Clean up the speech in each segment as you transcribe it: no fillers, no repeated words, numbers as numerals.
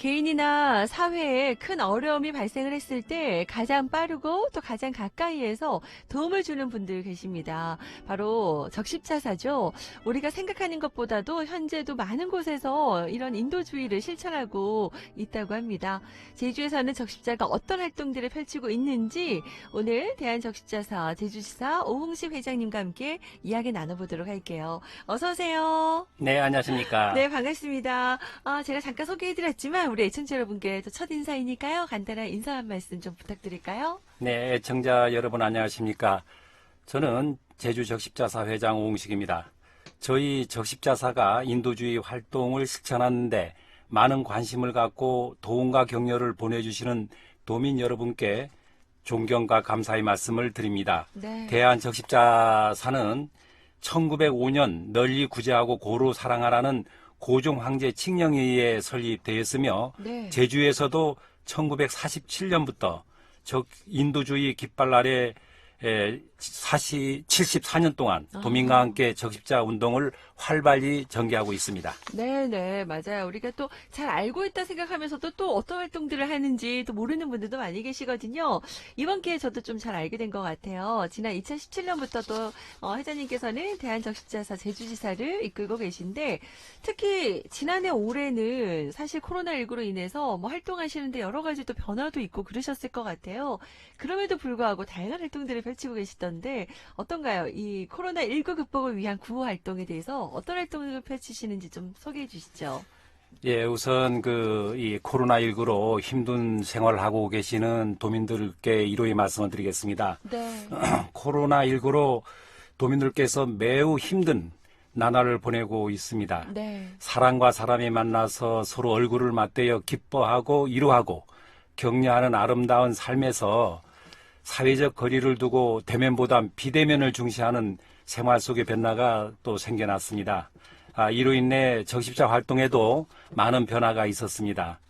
개인이나 사회에 큰 어려움이 발생을 했을 때 가장 빠르고 또 가장 가까이에서 도움을 주는 분들 계십니다. 바로 적십자사죠. 우리가 생각하는 것보다도 현재도 많은 곳에서 이런 인도주의를 실천하고 있다고 합니다. 제주에서는 적십자가 어떤 활동들을 펼치고 있는지 오늘 대한적십자사 제주지사 오홍식 회장님과 함께 이야기 나눠보도록 할게요. 어서 오세요. 네, 안녕하십니까. 네, 반갑습니다. 제가 잠깐 소개해드렸지만 우리 애청자 여러분께 또 첫 인사이니까요. 간단한 인사 한 말씀 좀 부탁드릴까요? 네, 애청자 여러분 안녕하십니까. 저는 제주적십자사 회장 오홍식입니다. 저희 적십자사가 인도주의 활동을 실천하는데 많은 관심을 갖고 도움과 격려를 보내주시는 도민 여러분께 존경과 감사의 말씀을 드립니다. 네. 대한적십자사는 1905년 널리 구제하고 고루 사랑하라는 고종 황제 칙령에 의해 설립되었으며 네. 제주에서도 1947년부터 인도주의 깃발 아래 74년 동안 도민과 함께 적십자 운동을 활발히 전개하고 있습니다. 네, 맞아요. 우리가 또 잘 알고 있다 생각하면서도 또 어떤 활동들을 하는지 또 모르는 분들도 많이 계시거든요. 이번 기회에 저도 좀 잘 알게 된 것 같아요. 지난 2017년부터 또 회장님께서는 대한적십자사 제주지사를 이끌고 계신데 특히 지난해 올해는 사실 코로나19로 인해서 뭐 활동하시는데 여러 가지 또 변화도 있고 그러셨을 것 같아요. 그럼에도 불구하고 다양한 활동들을 펼치고 계시던데 어떤가요? 이 코로나19 극복을 위한 구호 활동에 대해서 어떤 활동을 펼치시는지 좀 소개해 주시죠. 예, 우선 이 코로나19로 힘든 생활을 하고 계시는 도민들께 이로의 말씀을 드리겠습니다. 네. 코로나19로 도민들께서 매우 힘든 나날을 보내고 있습니다. 네. 사람과 사람이 만나서 서로 얼굴을 맞대어 기뻐하고 위로하고 격려하는 아름다운 삶에서 사회적 거리를 두고 대면보다 비대면을 중시하는 생활 속의 변화가 또 생겨났습니다. 이로 인해 적십자 활동에도 많은 변화가 있었습니다.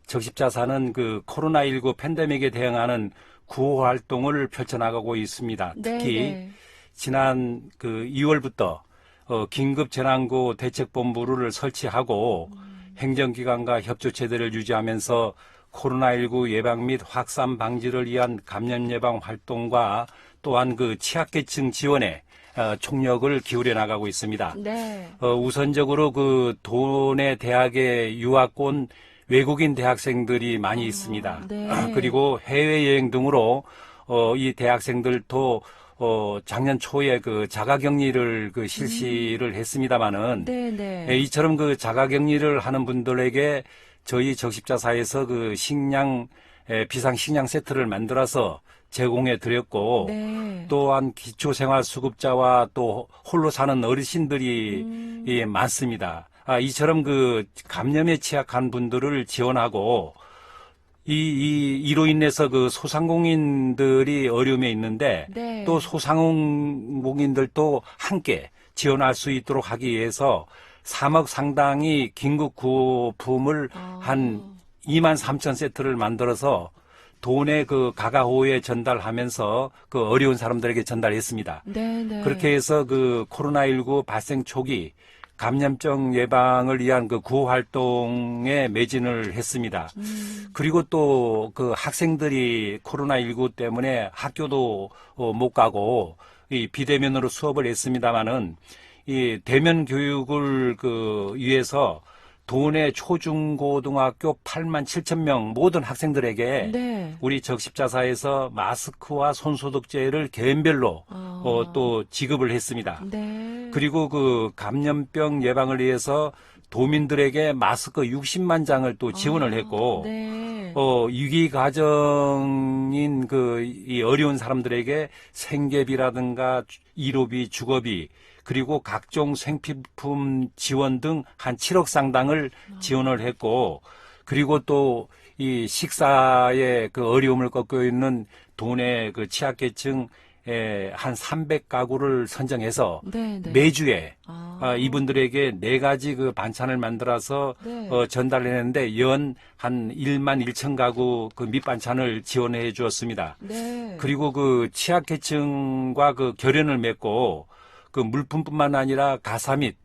적십자사는 코로나19 팬데믹에 대응하는 구호 활동을 펼쳐나가고 있습니다. 특히 네. 지난 2월부터 긴급 재난구 대책본부를 설치하고 행정기관과 협조체들을 유지하면서 코로나19 예방 및 확산 방지를 위한 감염 예방 활동과 또한 취약계층 지원에 총력을 기울여 나가고 있습니다. 네. 우선적으로 도내 대학에 유학 온 외국인 대학생들이 많이 있습니다. 네. 그리고 해외여행 등으로 이 대학생들도 작년 초에 자가격리를 실시를 했습니다마는 네. 이처럼 자가격리를 하는 분들에게 저희 적십자사에서 비상 식량 세트를 만들어서 제공해 드렸고 네. 또한 기초생활수급자와 또 홀로 사는 어르신들이 많습니다. 이처럼 감염에 취약한 분들을 지원하고 이로 인해서 소상공인들이 어려움에 있는데 네. 또 소상공인들도 함께 지원할 수 있도록 하기 위해서 3억 상당의 긴급 구호품을 한 2만 3천 세트를 만들어서 도내 가가호에 전달하면서 어려운 사람들에게 전달했습니다. 네. 그렇게 해서 코로나19 발생 초기 감염병 예방을 위한 구호 활동에 매진을 했습니다. 그리고 또 학생들이 코로나19 때문에 학교도 못 가고 이 비대면으로 수업을 했습니다마는 이 대면 교육을 위해서 도내 초중고등학교 8만 7천 명 모든 학생들에게 네. 우리 적십자사에서 마스크와 손소독제를 개인별로 또 지급을 했습니다. 네. 그리고 감염병 예방을 위해서 도민들에게 마스크 60만 장을 또 지원을 했고 네. 위기 가정인 이 어려운 사람들에게 생계비라든가 일호비, 주거비 그리고 각종 생필품 지원 등 한 7억 상당을 지원을 했고 그리고 또 이 식사의 어려움을 겪고 있는 도내 취약계층 한 300가구를 선정해서 네. 매주에 이분들에게 4가지 반찬을 만들어서 네. 전달했는데 연 한 1만 1천 가구 밑반찬을 지원해 주었습니다. 네. 그리고 취약계층과 결연을 맺고 물품뿐만 아니라 가사 및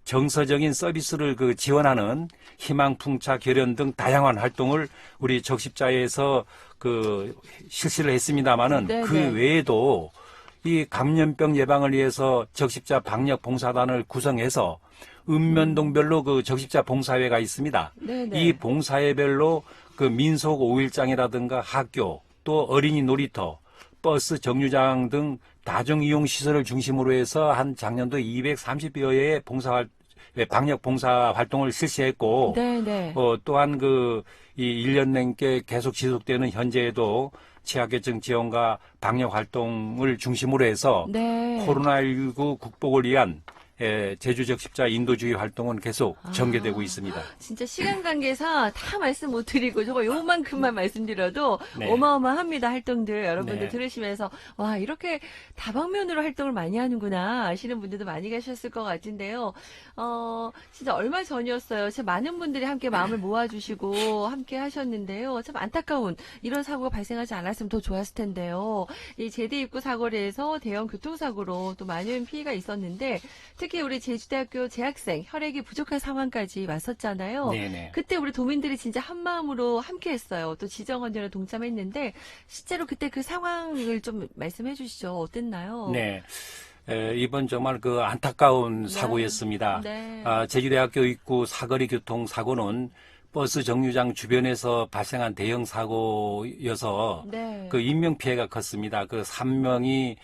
정서적인 서비스를 그 지원하는 희망풍차 결연 등 다양한 활동을 우리 적십자에서 그 실시를 했습니다마는 네, 그 네. 외에도 이 감염병 예방을 위해서 적십자 방역 봉사단을 구성해서 읍면동별로 그 적십자 봉사회가 있습니다. 네네. 이 봉사회별로 그 민속 5일장이라든가 학교 또 어린이 놀이터 버스 정류장 등 다중이용 시설을 중심으로 해서 한 작년도 230여회의 방역 봉사 활동을 실시했고 네네. 또한 이 1년 넘게 계속 지속되는 현재에도 취약계층 지원과 방역 활동을 중심으로 해서 네. 코로나19 극복을 위한 제주 적십자 인도주의 활동은 계속 전개되고 있습니다. 진짜 시간 관계상 다 말씀 못 드리고 저거 요만큼만 말씀드려도 네. 어마어마합니다. 활동들 여러분들 네. 들으시면서 와 이렇게 다방면으로 활동을 많이 하는구나 아시는 분들도 많이 계셨을 것 같은데요. 진짜 얼마 전이었어요. 진짜 많은 분들이 함께 마음을 모아주시고 함께 하셨는데요. 참 안타까운 이런 사고가 발생하지 않았으면 더 좋았을 텐데요. 이 제대 입구 사거리에서 대형 교통사고로 또 많은 피해가 있었는데 특히 우리 제주대학교 재학생 혈액이 부족한 상황까지 왔었잖아요. 네네. 그때 우리 도민들이 진짜 한 마음으로 함께했어요. 또 지정원들에 동참했는데 실제로 그때 그 상황을 좀 말씀해 주시죠. 어땠나요? 네. 이번 정말 그 안타까운 사고였습니다. 네. 제주대학교 입구 사거리 교통사고는 버스 정류장 주변에서 발생한 대형 사고여서 네. 그 인명피해가 컸습니다. 그 3명이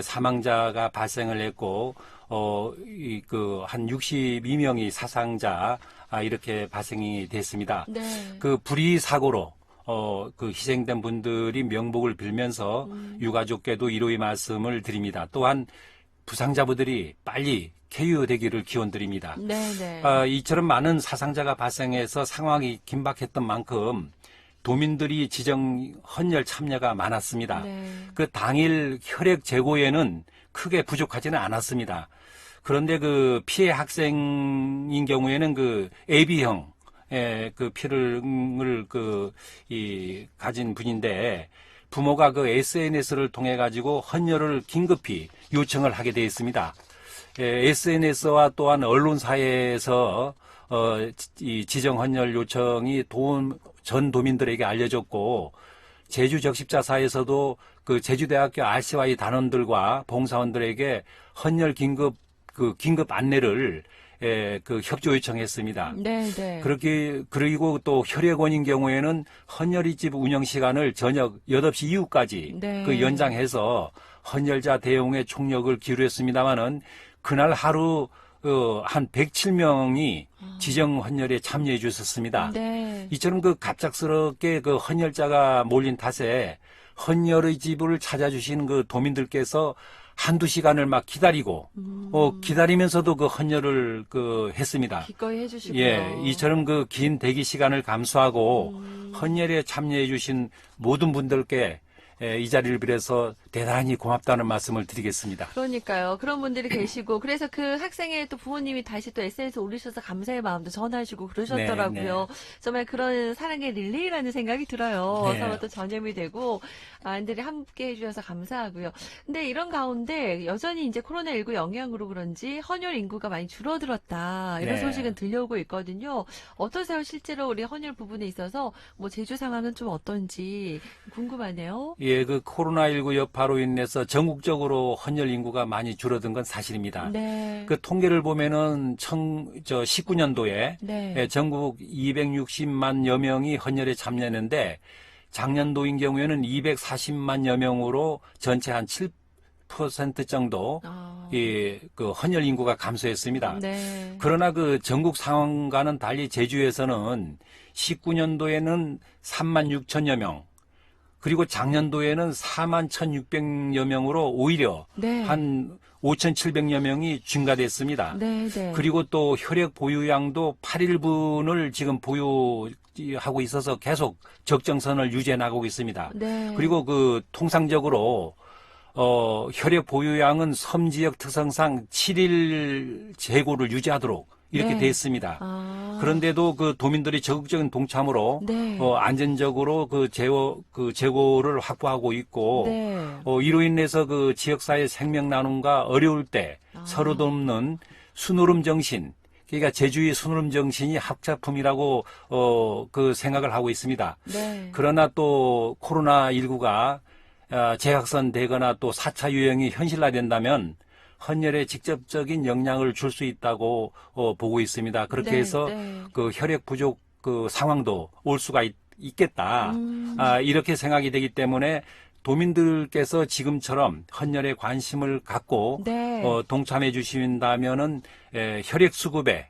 사망자가 발생을 했고, 한 62명이 사상자, 이렇게 발생이 됐습니다. 네. 그 불의 사고로 그 희생된 분들이 명복을 빌면서 유가족께도 위로의 말씀을 드립니다. 또한 부상자분들이 빨리 쾌유되기를 기원드립니다. 네네. 이처럼 많은 사상자가 발생해서 상황이 긴박했던 만큼 도민들이 지정 헌혈 참여가 많았습니다. 네. 그 당일 혈액 재고에는 크게 부족하지는 않았습니다. 그런데 그 피해 학생인 경우에는 그 AB형 그 피를 가진 분인데 부모가 그 SNS를 통해 가지고 헌혈을 긴급히 요청을 하게 되어 있습니다. SNS와 또한 언론사에서 이 지정 헌혈 요청이 전 도민들에게 알려졌고 제주 적십자사에서도 그 제주대학교 RCY 단원들과 봉사원들에게 헌혈 긴급 안내를 그 협조 요청했습니다. 네네. 그리고 또 혈액원인 경우에는 헌혈이집 운영 시간을 저녁 8시 이후까지 네. 그 연장해서 헌혈자 대응에 총력을 기울였습니다마는 그날 하루 한 107명이 지정 헌혈에 참여해 주셨습니다. 네. 이처럼 그 갑작스럽게 그 헌혈자가 몰린 탓에 헌혈의 집을 찾아주신 그 도민들께서 한두 시간을 막 기다리고, 기다리면서도 그 헌혈을 했습니다. 기꺼이 해주시고요. 예, 이처럼 그 긴 대기 시간을 감수하고 헌혈에 참여해 주신 모든 분들께 이 자리를 빌어서 대단히 고맙다는 말씀을 드리겠습니다. 그러니까요. 그런 분들이 계시고 그래서 그 학생의 또 부모님이 다시 또 SNS에 올리셔서 감사의 마음도 전하시고 그러셨더라고요. 정말 그런 사랑의 릴레이라는 생각이 들어요. 네. 서로 또 전염이 되고 많이들이 함께 해주셔서 감사하고요. 근데 이런 가운데 여전히 이제 코로나19 영향으로 그런지 헌혈 인구가 많이 줄어들었다. 이런 네. 소식은 들려오고 있거든요. 어떠세요? 실제로 우리 헌혈 부분에 있어서 뭐 제주 상황은 좀 어떤지 궁금하네요. 예, 그 코로나19 여파로 인해서 전국적으로 헌혈 인구가 많이 줄어든 건 사실입니다. 네. 그 통계를 보면은 19년도에 네. 전국 260만여 명이 헌혈에 참여했는데 작년도인 경우에는 240만여 명으로 전체 한 7% 정도 그 헌혈 인구가 감소했습니다. 네. 그러나 그 전국 상황과는 달리 제주에서는 19년도에는 3만 6천여 명, 그리고 작년도에는 4만 1,600여 명으로 오히려 네. 한 5,700여 명이 증가됐습니다. 네, 네. 그리고 또 혈액 보유량도 8일분을 지금 보유하고 있어서 계속 적정선을 유지해 나가고 있습니다. 네. 그리고 그 통상적으로 혈액 보유량은 섬 지역 특성상 7일 재고를 유지하도록 이렇게 네. 돼 있습니다. 아. 그런데도 그 도민들이 적극적인 동참으로 네. 안전적으로 그 재고를 확보하고 있고 네. 이로 인해서 그 지역사회 생명 나눔과 어려울 때 서로 돕는 순오름 정신, 그러니까 제주의 순름 정신이 합작품이라고 그 생각을 하고 있습니다. 네. 그러나 또 코로나19가 재확산되거나 또 4차 유행이 현실화된다면 헌혈에 직접적인 영향을 줄 수 있다고 보고 있습니다. 그렇게 네, 해서 네. 그 혈액 부족 그 상황도 올 수가 있겠다. 이렇게 생각이 되기 때문에 도민들께서 지금처럼 헌혈에 관심을 갖고 네. 동참해 주신다면은 혈액 수급에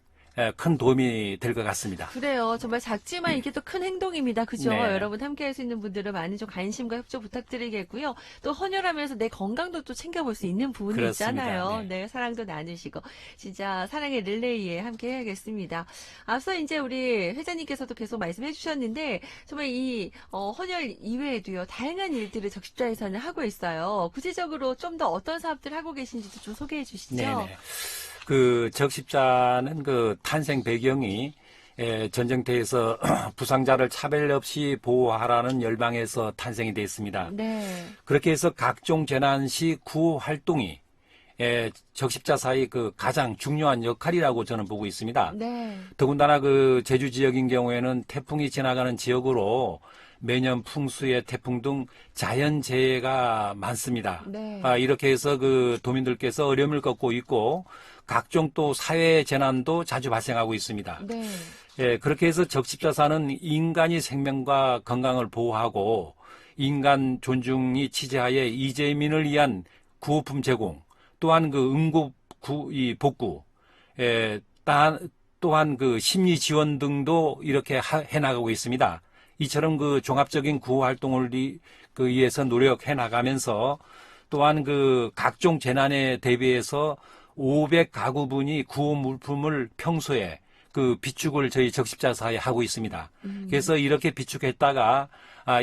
큰 도움이 될 것 같습니다. 그래요. 정말 작지만 이게 또 큰 행동입니다. 그죠? 네. 여러분 함께 할 수 있는 분들은 많은 좀 관심과 협조 부탁드리겠고요. 또 헌혈하면서 내 건강도 또 챙겨볼 수 있는 부분이 그렇습니다. 있잖아요. 네. 네, 사랑도 나누시고. 진짜 사랑의 릴레이에 함께 해야겠습니다. 앞서 이제 우리 회장님께서도 계속 말씀해 주셨는데, 정말 이 헌혈 이외에도요, 다양한 일들을 적십자에서는 하고 있어요. 구체적으로 좀 더 어떤 사업들 하고 계신지도 좀 소개해 주시죠. 네네. 그 적십자는 그 탄생 배경이 전쟁터에서 부상자를 차별 없이 보호하라는 열망에서 탄생이 됐습니다. 네. 그렇게 해서 각종 재난 시 구호 활동이 적십자사의 그 가장 중요한 역할이라고 저는 보고 있습니다. 네. 더군다나 그 제주 지역인 경우에는 태풍이 지나가는 지역으로 매년 풍수의 태풍 등 자연재해가 많습니다. 네. 이렇게 해서 그 도민들께서 어려움을 겪고 있고 각종 또 사회 재난도 자주 발생하고 있습니다. 네. 그렇게 해서 적십자사는 인간이 생명과 건강을 보호하고 인간 존중이 취재하에 이재민을 위한 구호품 제공, 또한 그 응급 복구, 또한 그 심리 지원 등도 이렇게 해나가고 있습니다. 이처럼 그 종합적인 구호 활동을 위해서 노력해 나가면서 또한 그 각종 재난에 대비해서 500가구분이 구호 물품을 평소에 그 비축을 저희 적십자사에 하고 있습니다. 그래서 이렇게 비축했다가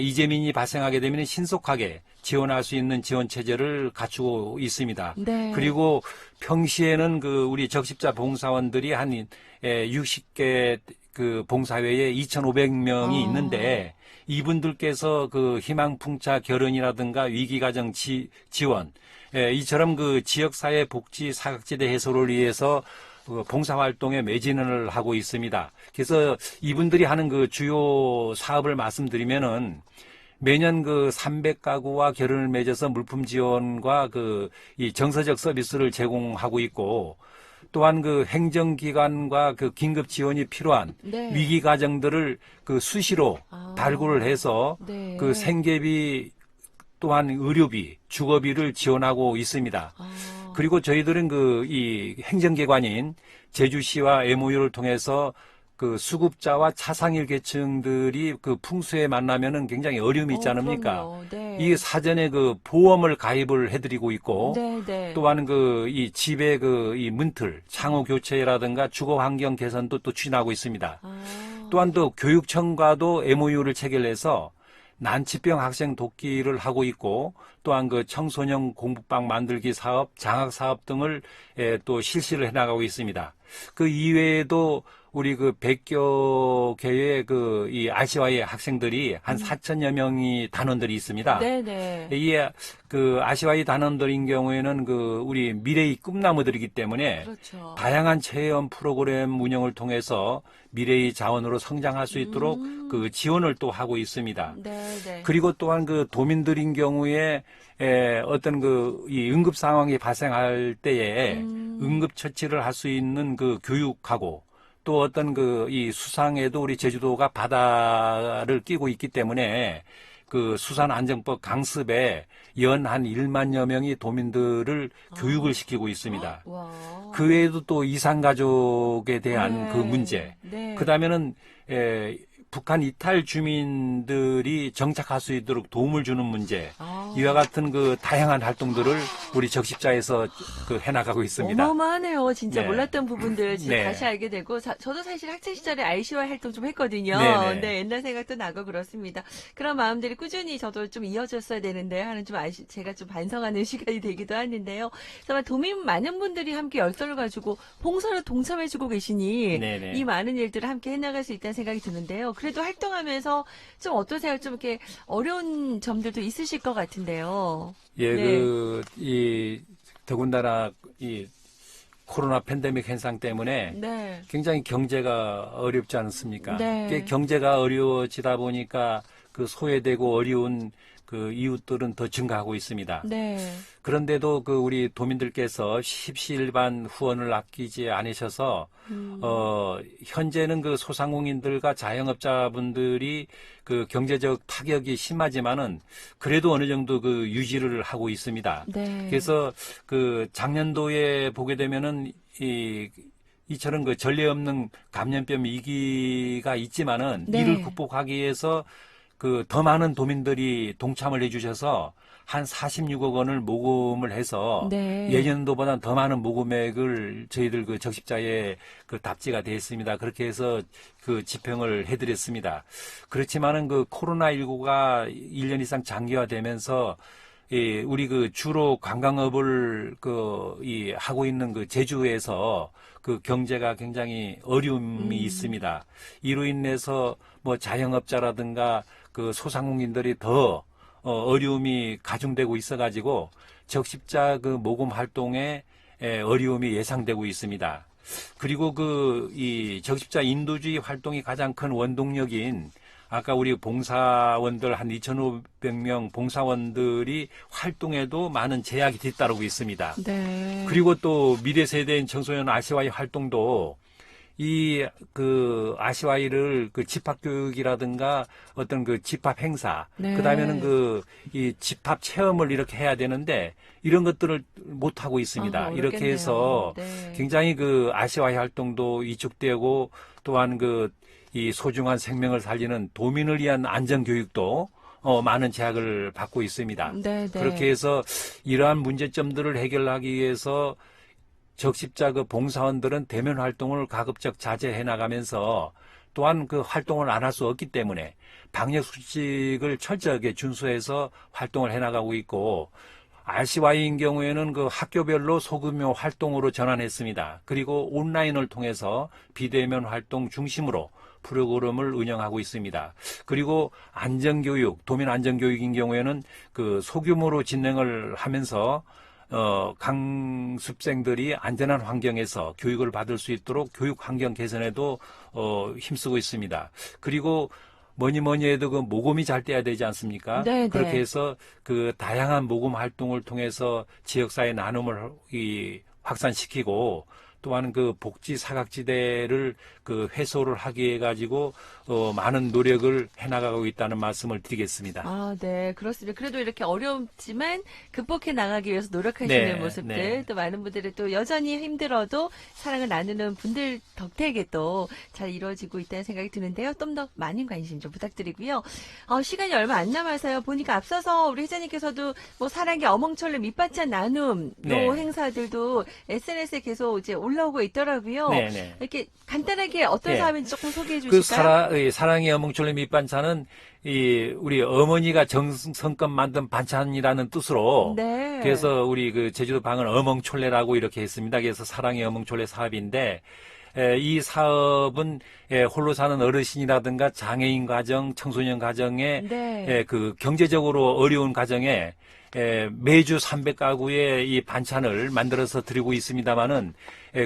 이재민이 발생하게 되면 신속하게 지원할 수 있는 지원 체제를 갖추고 있습니다. 네. 그리고 평시에는 그 우리 적십자 봉사원들이 한 60개 그 봉사회에 2,500명이 있는데 이분들께서 그 희망풍차 결혼이라든가 위기가정 지원, 이처럼 그 지역사회 복지 사각지대 해소를 위해서 그 봉사활동에 매진을 하고 있습니다. 그래서 이분들이 하는 그 주요 사업을 말씀드리면은 매년 그 300가구와 결혼을 맺어서 물품 지원과 그 이 정서적 서비스를 제공하고 있고 또한 그 행정기관과 그 긴급 지원이 필요한 네. 위기 가정들을 그 수시로 발굴을 해서 네. 그 생계비 또한 의료비, 주거비를 지원하고 있습니다. 그리고 저희들은 그 이 행정기관인 제주시와 MOU를 통해서 그 수급자와 차상일 계층들이 그 풍수에 만나면은 굉장히 어려움이 있지 않습니까? 그럼요. 네. 이 사전에 그 보험을 가입을 해드리고 있고 네, 네. 또한 그 이 집의 그 이 문틀, 창호 교체라든가 주거 환경 개선도 또 추진하고 있습니다. 또한 또 교육청과도 MOU를 체결해서 난치병 학생 돕기를 하고 있고 또한 그 청소년 공부방 만들기 사업, 장학 사업 등을 또 실시를 해나가고 있습니다. 그 이외에도 우리 그 100여 개의 그 이 아시아의 학생들이 한 4천여 명이 단원들이 있습니다. 네네. 이 그 아시아의 단원들인 경우에는 그 우리 미래의 꿈나무들이기 때문에 그렇죠. 다양한 체험 프로그램 운영을 통해서 미래의 자원으로 성장할 수 있도록 그 지원을 또 하고 있습니다. 네네. 그리고 또한 그 도민들인 경우에 어떤 그 이 응급 상황이 발생할 때에 응급 처치를 할 수 있는 그 교육하고 또 어떤 그 이 수상에도 우리 제주도가 바다를 끼고 있기 때문에 그 수산안전법 강습에 연 한 1만여 명이 도민들을 교육을 시키고 있습니다. 와. 그 외에도 또 이산가족에 대한 네. 그 문제, 네. 그 다음에는 북한 이탈 주민들이 정착할 수 있도록 도움을 주는 문제, 이와 같은 그 다양한 활동들을 우리 적십자에서 그 해나가고 있습니다. 어마어마하네요. 진짜 네. 몰랐던 부분들 지금 네. 다시 알게 되고 저도 사실 학창 시절에 ICY 활동 좀 했거든요. 네네. 네, 옛날 생각도 나고 그렇습니다. 그런 마음들이 꾸준히 저도 좀 이어졌어야 되는데 하는 좀 제가 좀 반성하는 시간이 되기도 하는데요. 정말 도민 많은 분들이 함께 열정을 가지고 봉사를 동참해주고 계시니 네네. 이 많은 일들을 함께 해나갈 수 있다는 생각이 드는데요. 그래도 활동하면서 좀 어떠세요? 좀 이렇게 어려운 점들도 있으실 것 같은데요. 예, 네. 이 더군다나 이 코로나 팬데믹 현상 때문에 네. 굉장히 경제가 어렵지 않습니까? 네. 그게 경제가 어려워지다 보니까 그 소외되고 어려운 그 이웃들은 더 증가하고 있습니다. 네. 그런데도 그 우리 도민들께서 십시일반 후원을 아끼지 않으셔서 현재는 그 소상공인들과 자영업자분들이 그 경제적 타격이 심하지만은 그래도 어느 정도 그 유지를 하고 있습니다. 네. 그래서 그 작년도에 보게 되면은 이처럼 그 전례 없는 감염병 위기가 있지만은 네. 이를 극복하기 위해서 그 더 많은 도민들이 동참을 해주셔서 한 46억 원을 모금을 해서 네. 예년도보다 더 많은 모금액을 저희들 그 적십자에 그 답지가 되어 있습니다. 그렇게 해서 그 집행을 해드렸습니다. 그렇지만은 그 코로나19가 1년 이상 장기화되면서 우리 그 주로 관광업을 하고 있는 그 제주에서 그 경제가 굉장히 어려움이 있습니다. 이로 인해서 뭐 자영업자라든가 그 소상공인들이 더 어려움이 가중되고 있어가지고 적십자 그 모금 활동에 어려움이 예상되고 있습니다. 그리고 이 적십자 인도주의 활동이 가장 큰 원동력인 아까 우리 봉사원들 한 2,500명 봉사원들이 활동에도 많은 제약이 뒤따르고 있습니다. 네. 그리고 또 미래 세대인 청소년 아시와이 활동도 이 그 아시와이를 그 집합 교육이라든가 어떤 그 집합 행사, 네. 그다음에는 이 집합 체험을 이렇게 해야 되는데 이런 것들을 못 하고 있습니다. 아, 이렇게 어렵겠네요. 해서 네. 굉장히 그 아시와이 활동도 위축되고 또한 이 소중한 생명을 살리는 도민을 위한 안전 교육도 많은 제약을 받고 있습니다. 네, 네. 그렇게 해서 이러한 문제점들을 해결하기 위해서 적십자 그 봉사원들은 대면 활동을 가급적 자제해 나가면서 또한 그 활동을 안 할 수 없기 때문에 방역 수칙을 철저하게 준수해서 활동을 해 나가고 있고 RCY인 경우에는 그 학교별로 소규모 활동으로 전환했습니다. 그리고 온라인을 통해서 비대면 활동 중심으로 프로그램을 운영하고 있습니다. 그리고 안전교육, 도민 안전교육인 경우에는 그 소규모로 진행을 하면서 강습생들이 안전한 환경에서 교육을 받을 수 있도록 교육 환경 개선에도 힘쓰고 있습니다. 그리고 뭐니 해도 그 모금이 잘 돼야 되지 않습니까? 네, 그렇게 네. 해서 그 다양한 모금 활동을 통해서 지역사회 나눔을 확산시키고 또한 그 복지 사각지대를 그 해소를 하기 위해 가지고 많은 노력을 해나가고 있다는 말씀을 드리겠습니다. 아, 네, 그렇습니다. 그래도 이렇게 어렵지만 극복해 나가기 위해서 노력하시는 네, 모습들, 네. 또 많은 분들이 또 여전히 힘들어도 사랑을 나누는 분들 덕택에 또 잘 이루어지고 있다는 생각이 드는데요. 좀 더 많은 관심 좀 부탁드리고요. 시간이 얼마 안 남아서요. 보니까 앞서서 우리 회장님께서도 뭐 사랑의 어멍철로 밑반찬 나눔 네. 행사들도 SNS에 계속 이제 올라오고 있더라고요. 네, 네. 이렇게 간단하게 어떤 네. 사업인지 조금 소개해 그 주실까요? 사랑의 어멍철로 밑반찬은 우리 어머니가 정성껏 만든 반찬이라는 뜻으로 네. 그래서 우리 그 제주도 방은 어멍촐레라고 이렇게 했습니다. 그래서 사랑의 어멍촐레 사업인데 이 사업은 홀로 사는 어르신이라든가 장애인 가정, 청소년 가정에 네. 그 경제적으로 어려운 가정에 매주 300가구의 이 반찬을 만들어서 드리고 있습니다만은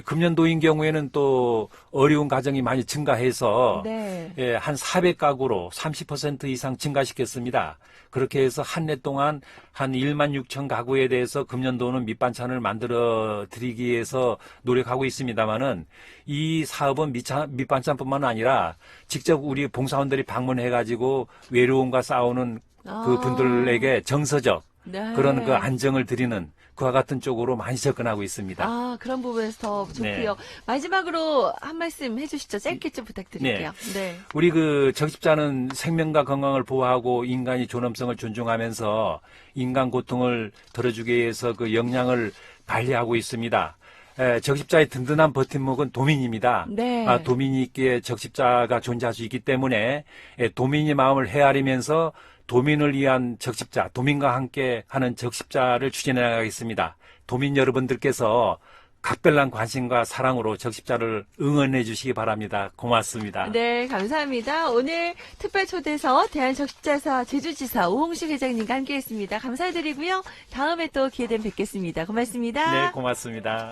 금년도인 경우에는 또 어려운 가정이 많이 증가해서 네. 한 400가구로 30% 이상 증가시켰습니다. 그렇게 해서 한 해 동안 한 1만 6천 가구에 대해서 금년도는 밑반찬을 만들어 드리기 위해서 노력하고 있습니다만은 이 사업은 밑반찬뿐만 아니라 직접 우리 봉사원들이 방문해 가지고 외로움과 싸우는 그 분들에게 정서적 네. 그런 그 안정을 드리는 그와 같은 쪽으로 많이 접근하고 있습니다. 아, 그런 부분에서 더 좋고요. 마지막으로 한 말씀 해주시죠. 짧게 좀 부탁드릴게요. 네. 우리 그 적십자는 생명과 건강을 보호하고 인간의 존엄성을 존중하면서 인간 고통을 덜어주기 위해서 그 역량을 발휘하고 있습니다. 적십자의 든든한 버팀목은 도민입니다. 네. 도민이 있기에 적십자가 존재할 수 있기 때문에 도민의 마음을 헤아리면서 도민을 위한 적십자, 도민과 함께 하는 적십자를 추진해 나가겠습니다. 도민 여러분들께서 각별한 관심과 사랑으로 적십자를 응원해 주시기 바랍니다. 고맙습니다. 네, 감사합니다. 오늘 특별 초대서 대한적십자사 제주지사 오홍식 회장님과 함께했습니다. 감사드리고요. 다음에 또 기회 되면 뵙겠습니다. 고맙습니다. 네, 고맙습니다.